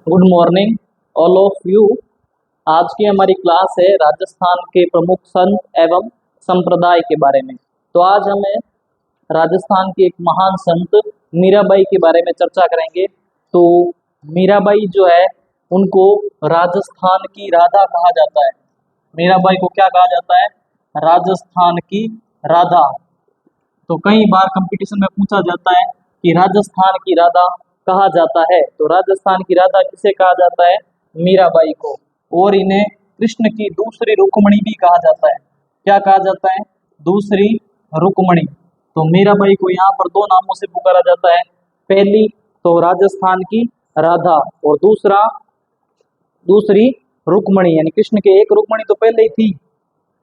Good morning all of you. आज की हमारी क्लास है राजस्थान के प्रमुख संत एवं संप्रदाय के बारे में। तो आज हमें राजस्थान के एक महान संत मीराबाई के बारे में चर्चा करेंगे। तो मीराबाई जो है उनको राजस्थान की राधा कहा जाता है। मीराबाई को क्या कहा जाता है? राजस्थान की राधा। तो कई बार कंपटीशन में पूछा जाता है कि राजस्थान की राधा कहा जाता है। तो राजस्थान की राधा किसे कहा जाता है? मीराबाई को। और इन्हें कृष्ण की दूसरी रुक्मणी भी कहा जाता है। क्या कहा जाता है? दूसरी रुक्मणी। तो मीराबाई को यहाँ पर दो नामों से पुकारा जाता है। पहली तो राजस्थान की राधा और दूसरी रुक्मणी, यानी कृष्ण के एक रुक्मणी तो पहले ही थी,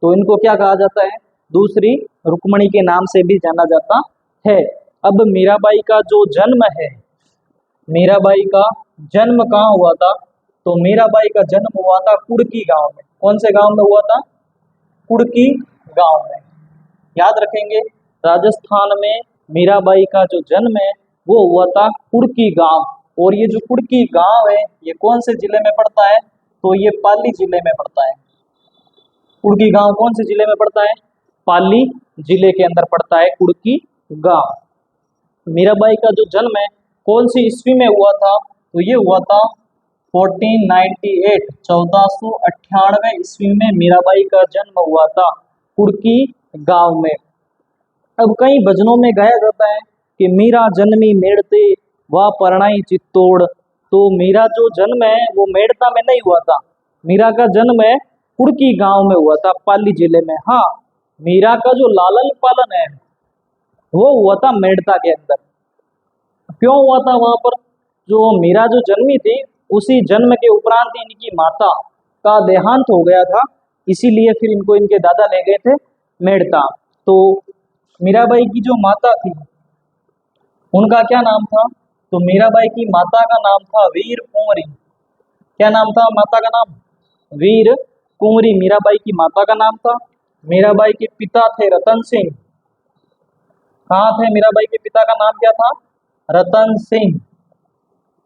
तो इनको क्या कहा जाता है? दूसरी रुक्मणी के नाम से भी जाना जाता है। अब मीराबाई का जो जन्म है, मीराबाई का जन्म कहाँ हुआ था? तो मीराबाई का जन्म हुआ था कुड़की गांव में। कौन से गांव में हुआ था? कुड़की गांव में। याद रखेंगे, राजस्थान में मीराबाई का जो जन्म है वो हुआ था कुड़की गांव। और ये जो कुड़की गांव है ये कौन से जिले में पड़ता है? तो ये पाली जिले में पड़ता है। कुड़की गांव कौन से जिले में पड़ता है? पाली जिले के अंदर पड़ता है कुड़की गांव। मीराबाई का जो जन्म है कौन सी ईस्वी में हुआ था? तो ये हुआ था 1498 ईस्वी में मीराबाई का जन्म हुआ था कुड़की गांव में। अब कई भजनों में गाया जाता है कि मीरा जन्मी मेड़ते व परणाई चित्तौड़। तो मीरा जो जन्म है वो मेड़ता में नहीं हुआ था। मीरा का जन्म है कुड़की गांव में हुआ था, पाली जिले में। हाँ, मीरा का जो लालन पालन है वो हुआ था मेड़ता के अंदर। क्यों हुआ था वहां पर? जो मीरा जो जन्मी थी उसी जन्म के उपरांत इनकी माता का देहांत हो गया था, इसीलिए फिर इनको इनके दादा ले गए थे मेड़ता। तो मीराबाई की जो माता थी उनका क्या नाम था? तो मीराबाई की माता का नाम था वीर कुंवरी। क्या नाम था माता का नाम? वीर कुंवरी मीराबाई की माता का नाम था। मीराबाई के पिता थे रतन सिंह। कहाँ थे? मीराबाई के पिता का नाम क्या था? रतन सिंह,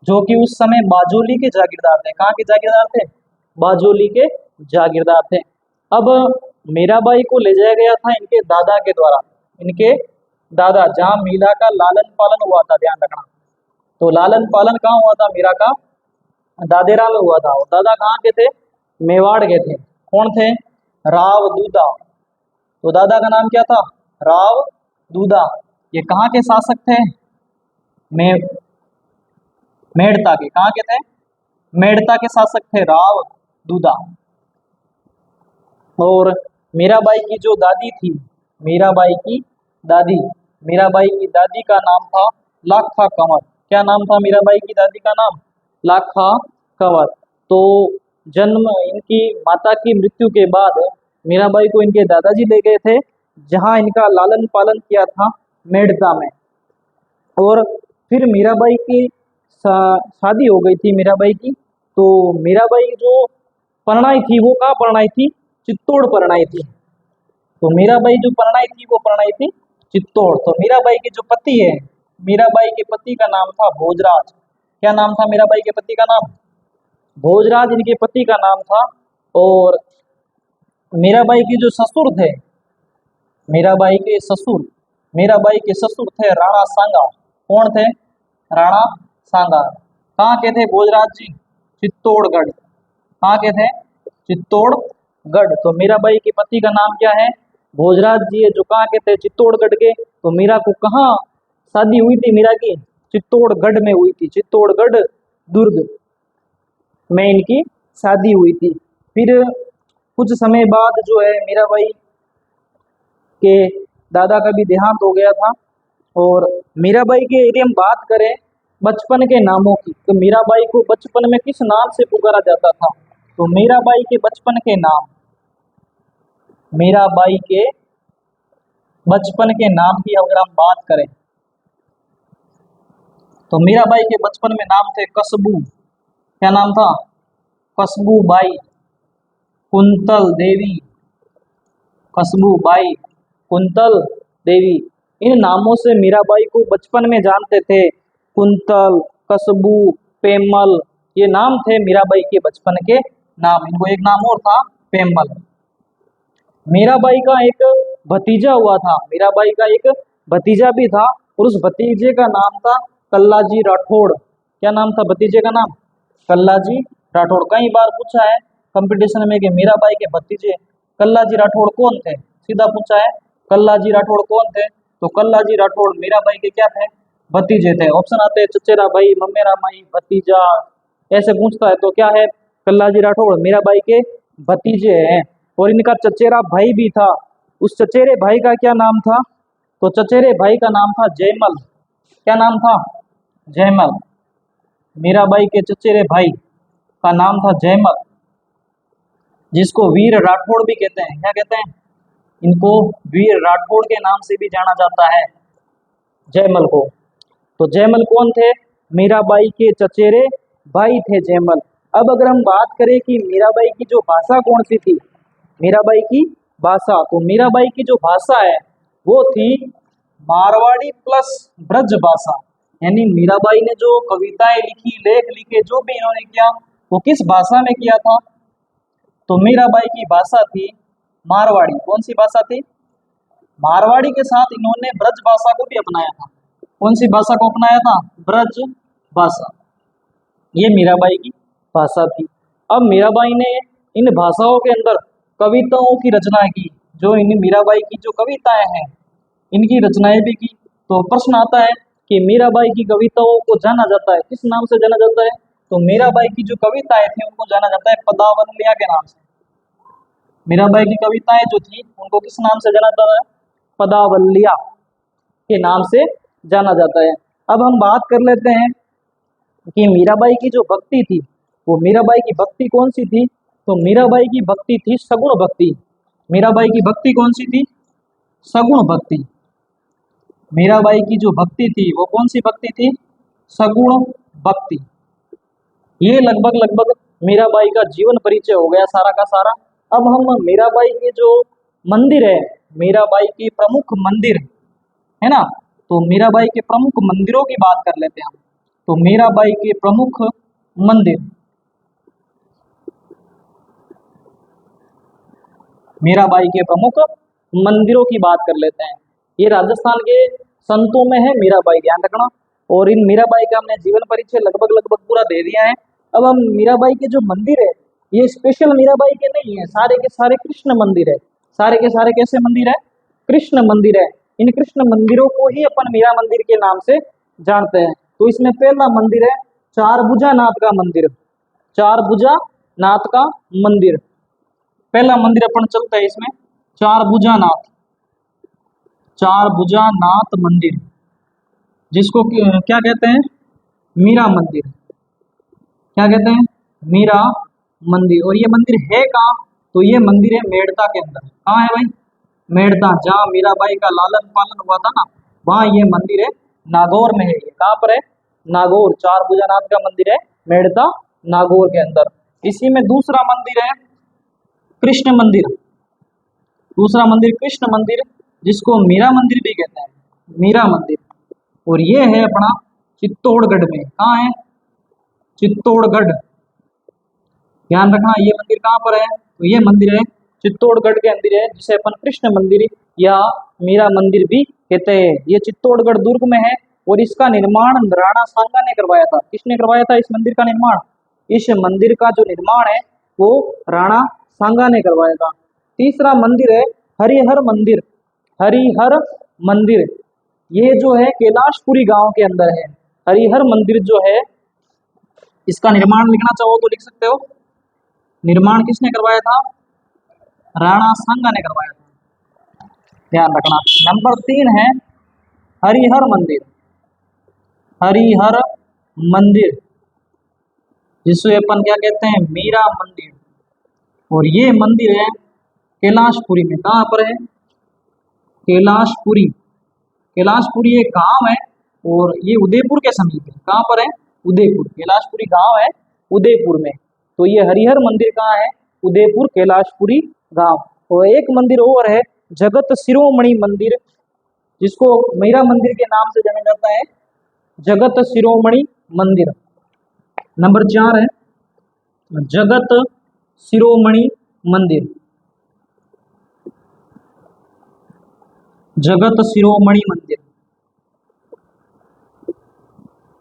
जो कि उस समय बाजोली के जागीरदार थे। कहाँ के जागीरदार थे? बाजोली के जागीरदार थे। अब मीराबाई को ले जाया गया था इनके दादा के द्वारा। इनके दादा, जहाँ मीरा का लालन पालन हुआ था, ध्यान रखना। तो लालन पालन कहाँ हुआ था? मीरा का दादेरा में हुआ था। और दादा कहाँ के थे? मेवाड़ के थे। कौन थे? राव दूदा। तो दादा का नाम क्या था? राव दूदा। ये कहाँ के शासक थे? मे मेड़ता के। कहाँ के थे? मेड़ता के शासक थे राव दूदा। और मीराबाई की जो दादी थी, मीराबाई की दादी, मीराबाई की दादी का नाम था लाखा कंवर। क्या नाम था मीराबाई की दादी का नाम? लाखा कंवर। तो जन्म, इनकी माता की मृत्यु के बाद मीराबाई को इनके दादाजी ले गए थे, जहां इनका लालन पालन किया था मेड़ता में। और फिर मीराबाई की शादी हो गई थी मीराबाई की। तो मीराबाई जो परणाई थी वो कहाँ परणाई थी? चित्तौड़ परणाई थी। तो मीराबाई जो परणाई थी वो परणाई थी चित्तौड़। तो मीराबाई के जो पति है, मीराबाई के पति का नाम था भोजराज। क्या नाम था मीराबाई के पति का नाम? भोजराज इनके पति का नाम था। और मीराबाई के जो ससुर थे, मीराबाई के ससुर, मीराबाई के ससुर थे राणा सांगा। कौन थे? राणा सांगा। कहाँ के थे भोजराज जी? चित्तौड़गढ़। कहाँ के थे? चित्तौड़गढ़। तो मीराबाई के पति का नाम क्या है? भोजराज जी है, जो कहाँ के थे? चित्तौड़गढ़ के। तो मीरा को कहाँ शादी हुई थी मीरा की? चित्तौड़गढ़ में हुई थी। चित्तौड़गढ़ दुर्ग में इनकी शादी हुई थी। फिर कुछ समय बाद जो है मीराबाई के दादा का भी देहांत हो गया था। और मीराबाई के यदि हम बात करें बचपन के नामों की, तो मीराबाई को बचपन में किस नाम से पुकारा जाता था? तो मीराबाई के बचपन के नाम, मीराबाई के बचपन के नाम की अगर हम बात करें तो मीराबाई के बचपन में नाम थे कसबू। क्या नाम था? कसबू बाई, कुंतल देवी, कसबू बाई, कुंतल देवी। इन नामों से मीराबाई को बचपन में जानते थे। कुंतल, कसबू, पेमल, ये नाम थे मीराबाई के बचपन के नाम। इनको एक नाम और था, पेमल। मीराबाई का एक भतीजा हुआ था, मीराबाई का एक भतीजा भी था, और उस भतीजे का नाम था कल्लाजी राठौड़। क्या नाम था भतीजे का नाम? कल्लाजी राठौड़। कई बार पूछा है कंपटीशन में कि मीराबाई के भतीजे कल्लाजी राठौड़ कौन थे, सीधा पूछा है कल्लाजी राठौड़ कौन थे, तो कल्लाजी राठौड़ मीराबाई के क्या थे? भतीजे थे। ऑप्शन आते हैं चचेरा भाई, ममेरा माई, भतीजा, ऐसे पूछता है तो क्या है? कल्लाजी राठौड़ मीराबाई के भतीजे हैं। और इनका चचेरा भाई भी था, उस चचेरे भाई का क्या नाम था? तो चचेरे भाई का नाम था जयमल। क्या नाम था? जयमल। मीराबाई के चचेरे भाई का नाम था जयमल, जिसको वीर राठौड़ भी कहते हैं। क्या कहते हैं? इनको वीर राठौड़ के नाम से भी जाना जाता है, जयमल को। तो जयमल कौन थे? मीराबाई के चचेरे भाई थे जयमल। अब अगर हम बात करें कि मीराबाई की जो भाषा कौन सी थी, मीराबाई की भाषा, तो मीराबाई की जो भाषा है वो थी मारवाड़ी प्लस ब्रज भाषा। यानी मीराबाई ने जो कविताएं लिखी, लेख लिखे, जो भी इन्होंने किया, वो किस भाषा में किया था? तो मीराबाई की भाषा थी मारवाड़ी। कौन सी भाषा थी? मारवाड़ी के साथ इन्होंने ब्रज भाषा को भी अपनाया था। कौन सी भाषा को अपनाया था? ब्रज भाषा। ये मीराबाई की भाषा थी। अब मीराबाई ने इन भाषाओं के अंदर कविताओं की रचना की। जो इन मीराबाई की जो कविताएं हैं, इनकी रचनाएं भी की। तो प्रश्न आता है कि मीराबाई की कविताओं को जाना जाता है, किस नाम से जाना जाता है? तो मीराबाई की जो कविताएं थी उनको जाना जाता है पदावलिया के नाम से। मीराबाई की कविताएं जो थी उनको किस नाम से जाना जाता है? पदावलिया के नाम से जाना जाता है। अब हम बात कर लेते हैं कि मीराबाई की जो भक्ति थी, वो मीराबाई की भक्ति कौन सी थी? तो मीराबाई की भक्ति थी सगुण भक्ति। मीराबाई की भक्ति कौन सी थी? सगुण भक्ति। मीराबाई की जो भक्ति थी वो कौन सी भक्ति थी? सगुण भक्ति। ये लगभग लगभग मीराबाई का जीवन परिचय हो गया सारा का सारा। अब हम मीराबाई के जो मंदिर है, मीराबाई के प्रमुख मंदिर है ना, तो मीराबाई के प्रमुख मंदिरों की बात कर लेते हैं हम। तो मीराबाई के प्रमुख मंदिर, मीराबाई के प्रमुख मंदिरों की बात कर लेते हैं। ये राजस्थान के संतों में है मीराबाई, ध्यान रखना। और इन मीराबाई का हमने जीवन परिचय लगभग लगभग पूरा दे दिया है। अब हम मीराबाई के जो मंदिर है, ये स्पेशल मीराबाई के नहीं है, सारे के सारे कृष्ण मंदिर है। सारे के सारे कैसे मंदिर है? कृष्ण मंदिर है। इन कृष्ण मंदिरों को ही अपन मीरा मंदिर के नाम से जानते हैं। तो इसमें पहला मंदिर है चारभुजा नाथ का मंदिर। चारभुजा नाथ का मंदिर पहला मंदिर अपन चलता है इसमें, चारभुजा नाथ। चारभुजा नाथ मंदिर, जिसको क्या कहते हैं? मीरा मंदिर। क्या कहते हैं? मीरा मंदिर। और ये मंदिर है कहाँ? तो ये मंदिर है मेड़ता के अंदर। कहाँ है भाई? मेड़ता, जहाँ मीराबाई का लालन पालन हुआ था ना, वहाँ ये मंदिर है, नागौर में है। ये कहाँ पर है? नागौर। चारभुजा नाथ का मंदिर है मेड़ता, नागौर के अंदर। इसी में दूसरा मंदिर है कृष्ण मंदिर। दूसरा मंदिर कृष्ण मंदिर, जिसको मीरा मंदिर भी कहते हैं, मीरा मंदिर। और ये है अपना चित्तौड़गढ़ में। कहाँ है? चित्तौड़गढ़। ध्यान रखना, ये मंदिर कहाँ पर है? तो ये मंदिर है चित्तौड़गढ़ के अंदर है, जिसे अपन कृष्ण मंदिर या मीरा मंदिर भी कहते हैं। ये चित्तौड़गढ़ दुर्ग में है और इसका निर्माण राणा सांगा ने करवाया था। किसने करवाया था इस मंदिर का निर्माण? इस मंदिर का जो निर्माण है वो राणा सांगा ने करवाया था। तीसरा मंदिर है हरिहर मंदिर। हरिहर मंदिर, ये जो है कैलाशपुरी गांव के अंदर है। हरिहर मंदिर जो है, इसका निर्माण लिखना चाहो तो लिख सकते हो। निर्माण किसने करवाया था? राणा सांगा ने करवाया था, ध्यान रखना। नंबर 3 है हरिहर मंदिर। हरिहर मंदिर, जिसे अपन क्या कहते हैं? मीरा मंदिर। और ये मंदिर है कैलाशपुरी में। कहाँ पर है? कैलाशपुरी। कैलाशपुरी एक गांव है और ये उदयपुर के समीप है। कहाँ पर है? उदयपुर। कैलाशपुरी गांव है उदयपुर में। तो ये हरिहर मंदिर कहाँ है? उदयपुर, कैलाशपुरी गांव। और एक मंदिर और है जगत शिरोमणि मंदिर, जिसको मीरा मंदिर के नाम से जाना जाता है, जगत शिरोमणि मंदिर। नंबर 4 है जगत शिरोमणि मंदिर। जगत शिरोमणि मंदिर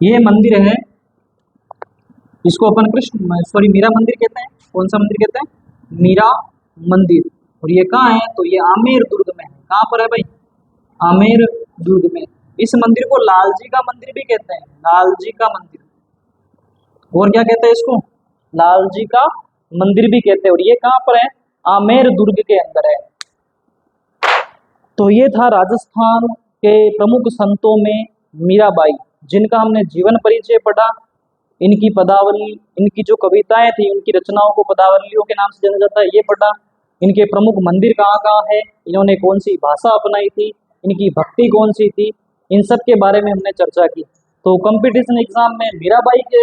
ये मंदिर है, इसको अपन मीरा मंदिर कहते हैं। कौन सा मंदिर कहते हैं? मीरा मंदिर। और ये कहाँ है? तो ये आमेर दुर्ग में है। कहाँ पर है भाई? आमेर दुर्ग में। इस मंदिर को लालजी का मंदिर भी कहते हैं, लालजी का मंदिर। और क्या कहते हैं इसको? लालजी का मंदिर भी कहते हैं। और ये कहाँ पर है? आमेर दुर्ग के अंदर है। तो ये था राजस्थान के प्रमुख संतों में मीराबाई, जिनका हमने जीवन परिचय पढ़ा, इनकी पदावली, इनकी जो कविताएं थी, उनकी रचनाओं को पदावलियों के नाम से जाना जाता है, ये पढ़ा। इनके प्रमुख मंदिर कहाँ कहाँ है, इन्होंने कौन सी भाषा अपनाई थी, इनकी भक्ति कौन सी थी, इन सब के बारे में हमने चर्चा की। तो कंपटीशन एग्जाम में मीराबाई के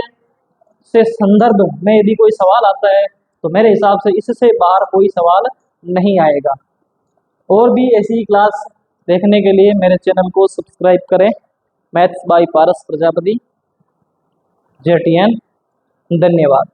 से संदर्भ में यदि कोई सवाल आता है तो मेरे हिसाब से इससे बाहर कोई सवाल नहीं आएगा। और भी ऐसी क्लास देखने के लिए मेरे चैनल को सब्सक्राइब करें। Maths by Paras Prajapati, JTN। धन्यवाद।